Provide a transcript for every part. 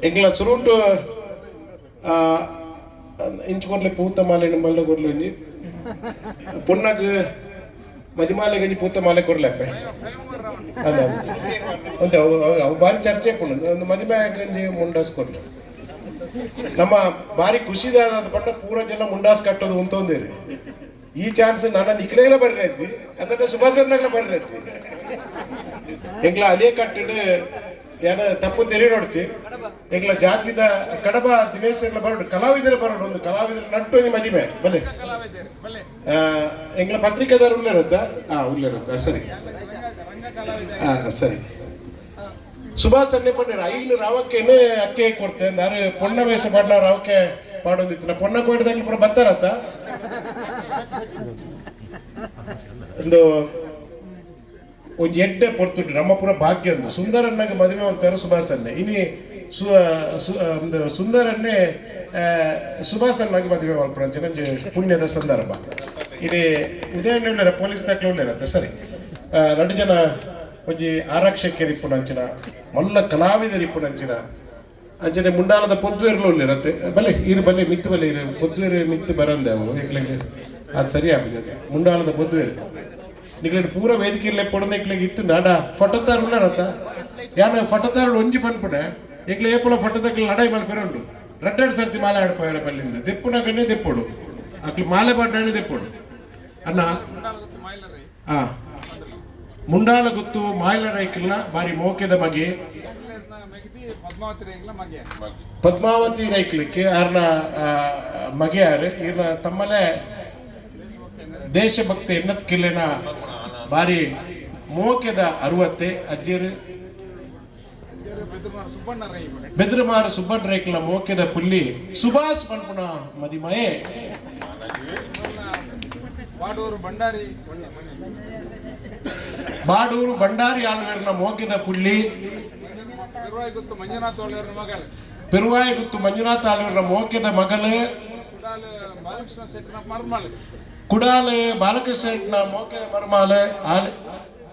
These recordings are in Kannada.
ಎಂಗ್ಲ ಸುರುಟು ಇಂಚುಕೊರ್ಲೆ ಪೂತ ಮಾಲೆ ಮಲ್ಲ ಕೊರ್ಲೆ ಒಂಜಿ ಪೊನ್ನಗ್ ಮದಿಮಾಲೆ ಗಂಜಿ ಪೂತ ಮಾಲೆ ಕೊರ್ಲೆಪ್ಪೆ ಅದ ಅಂತ ಅವು ಬಾರಿ ಚರ್ಚೆ ಪುಣ್ಣ ಒಂದು ಮದಿಮೆ ಗಂಜಿ ಮುಂಡಾಸ್ ಕೊರ್ಲೆ ನಮ್ಮ ಬಾರಿ ಖುಷಿದಾದ ಪಂಡ ಪೂರ ಜನ ಮುಂಡಾಸ್ ಕಟ್ಟೋದು ಉಂತೊಂದಿರಿ ಈ ಚಾನ್ಸ್ ನನ್ನ ನಿಕ್ಲೆಗಳ ಬರ್ರೈತಿ ಅದನ್ನ ಸುಭಾಸರ್ನಗಳ ಬರ್ರೈತಿ ಎಂಗ್ಲ ಅದೇ ಕಟ್ಟಿಡು ಯಾರ ತಪ್ಪು ತೆರೆ ನೋಡ್ಚಿ ಎಂಗ್ಲ ಜಾತಿದ ಕಡಬ ದಿನೇಶ್ ಬರೋಡು ಕಲಾವಿದರು ಬರೋಡು ಒಂದು ಕಲಾವಿದರ ನಟ್ಟು ಮದಿಮೆ ಬಲೆ ಎಂಗ್ಲ ಪತ್ರಿಕೆದಾರ ಉಳ್ಳಿರುತ್ತಾ ಉಳ್ಳಿರುತ್ತಾ ಸರಿ ಸರಿ ಸುಭಾಷ್ ಅನ್ನೆ ಪಂಡಿರ ಐನು ರಾವಕ್ಕೇನು ಅಕ್ಕೆ ಕೊಡ್ತೆ ನಾನು ಪೊಣ್ಣ ವೇಷ ಪಾಡ್ಲ ರಾವಕ್ಕೆ ಪಾಡೋದಿತ್ತು ನಾ ಪೊಣ್ಣ ಕೊಯ್ದಾಗ್ಲಿ ಪುರ ಬರ್ತಾರತ್ತ ಒಂದು ಒಂದು ಎಡ್ಡೆ ಪೊರ್ತುಂಟು ನಮ್ಮ ಪುರ ಭಾಗ್ಯ ಒಂದು ಸುಂದರನ್ನಾಗ ಮದುವೆ ಅಂತಾರೆ ಸುಭಾಷನ್ನೇ ಇನಿ ಒಂದು ಸುಂದರನ್ನೇ ಸುಭಾಷನ್ನಾಗಿ ಮದುವೆ ಮಾಡ್ಕೊಳ ನಂಜು ಪುಣ್ಯದ ಸಂದರ್ಭ ಇಡೀ ಉದಯಣ್ಣ ಉಳ್ಳಾರ ಪೊಲೀಸ್ ದಾಖಲೆ ಉಳ್ಳಾರತ್ತ ಸರಿ 2 ಜನ ಒಂಜಿ ಆರಕ್ಷಕರು ಇಪ್ಪುಡು ಅಂಚಿನ ಮಲ್ಲ ಕಲಾವಿದರು ಇಪ್ಪುಡು ಅಂಚಿನ ಅಂಚನೆ ಮುಂಡಾಲದ ಪೊದ್ವೇರ್ಲು ಉಳ್ಳಿರತ್ತೆ ಬಲೆ ಇರು ಬಲೆ ಮಿತ್ತು ಬಲೆ ಇರು ಪೊದ್ವೇರು ಮಿತ್ತು ಬರಂದೆ ಅವು ಎಕ್ಲಿಗೆ ಅದು ಸರಿ ಆಗ್ತದೆ ಮುಂಡಾಲದ ಪೊದ್ವೇರು ನಿಕ್ಲಿಗೆ ಪೂರ ವೇದಿಕೆಯಲ್ಲೇ ಪೊಡದ ಎಕ್ಲಿಗೆ ಇತ್ತು ನಾಡ ಫೋಟೋತಾರು ಉಳ್ಳಾರತ್ತ ಯಾನ ಫೋಟೋತಾರು ಒಂಜಿ ಪನ್ಪುಡೆ ಎಕ್ಲೆ ಏಪುಲ ಫೋಟೋದಕ್ಕೆ ಲಡಾಯಿ ಮಲ್ಪೆರ ಉಂಟು 2 ಸರ್ತಿ ಮಾಲೆ ಆಡ್ಪೋಯರ ಬಲ್ಲಿಂದ ದೆಪ್ಪುನಗನ್ನೇ ದೆಪ್ಪುಡು ಅಕ್ಲಿ ಮಾಲೆ ಪಾಡ್ಡಾಣಿ ದೆಪ್ಪುಡು ಅನ್ನ ಮುಂಡಾಲ ಗುತ್ತು ಮಾಯ್ಲ ರೈಕಲ್ನ ಬಾರಿ ಮೋಕೆದ ಮಗೆ ಪದ್ಮಾವತಿ ರೈಕ್ಲಿಕ್ಕೆ ಆರ್ನ ಮಗೆ ಯಾರು ಇರ್ನ ತಮ್ಮಲೆ ದೇಶಭಕ್ತಿ ಎನ್ನತ್ ಕಿಲ್ಲೆನ ಬಾರಿ ಮೋಕೆದ 60 ಅಜ್ಜಿರು ಬೆದ್ರಮಾರು ಸುಬ್ಬಣ್ಣ ರೈಕ್ಲ ಮೋಕೆದ ಪುಲ್ಲಿ ಸುಭಾಷ್ ಪನ್ಪುಣ ಮದಿಮಯೇ ಬಾಡೂರು ಭಂಡಾರಿ ಆಳ್ವೇರ್ನ ಮೋಕಿದ ಪುಳ್ಳಿ ಪೆರುವಾಯಿ ಗುತ್ತು ಮಂಜುನಾಥ ಆಳ್ವೇರ್ನ ಮೋಕಿದ ಮಗಲು ಕುಡಾಲ ಬಾಲಕೃಷ್ಣ ಶೆಟ್ನ ಮೋಕಿದ ಮರ್ಮಾಲೆ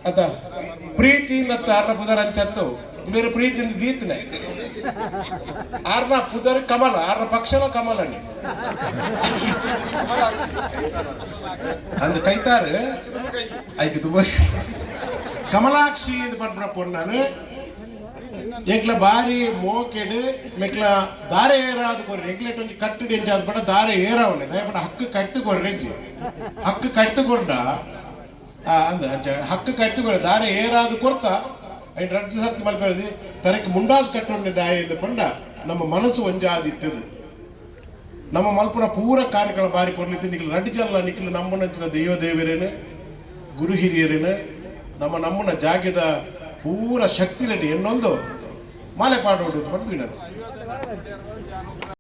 ಅದ ಪ್ರೀತಿಯಿಂದ ಆರ್ನ ಪುದರ್ ಅಂಚತ್ತು ಬೇರೆ ಪ್ರೀತಿಯಿಂದ ದೀತನೆ ಆರ್ನ ಪುದರ್ ಕಮಲ ಆರ್ನ ಪಕ್ಷನ ಕಮಲನಿ ಅಂದ್ ಕೈತಾರೆ ಆಯ್ತು ತುಂಬ ಕಮಲಾಕ್ಷಿ ಇದು ಪನ್ಪುಣ ಪೊಣ್ಣನು ಎಂಕ್ಲ ಬಾರಿ ಮೋಕೆಡು ಮೆಕ್ಲ ದಾರೆ ಏರಾದು ಕೊರ್ರಿ ಎಂಕ್ಲೆಟ್ ಒಂಜಿ ಕಟ್ಟುಡು ಎಂಚಾದ ಪಂಡ ದಾರೆ ಏರಾವನೆ ದಯಪಂಡ ಹಕ್ಕು ಕಟ್ತು ಕೊರ್ರಿ ಎಂಜಿ ಹಕ್ಕು ಕಟ್ತು ಕೊರ್ಡ ಅಂದ ಹಕ್ಕು ಕಟ್ತು ಕೊರ್ರಿ ದಾರೆ ಏರಾದು ಕೊರ್ತ ಐದು 2 ಸರ್ತಿ ಮಲ್ಪೇರದಿ ತನಕ್ಕೆ ಮುಂಡಾಸ್ ಕಟ್ಟೊಂಡೆ ದಾಯ ಎಂದು ಪಂಡ ನಮ್ಮ ಮನಸ್ಸು ಒಂಜಾದಿತ್ತದು ನಮ್ಮ ಮಲ್ಪುನ ಪೂರ ಕಾರ್ಯಕ್ರಮ ಬಾರಿ ಪೊರ್ಲಿತ್ತು ನಿಕ್ಲು 2 ಜನ ನಿಕ್ಲು ನಮ್ಮನಂಚಿನ ದೈವ ದೇವರೇನು ಗುರು ಹಿರಿಯರೇನು ನಮ್ಮನ ಜಾಗದ ಪೂರ ಶಕ್ತಿ ರೆಡಿ ಇನ್ನೊಂದು ಮಾಲೆ ಪಾಡೋಡು ಪಡೆದು ವಿನಂತಿ.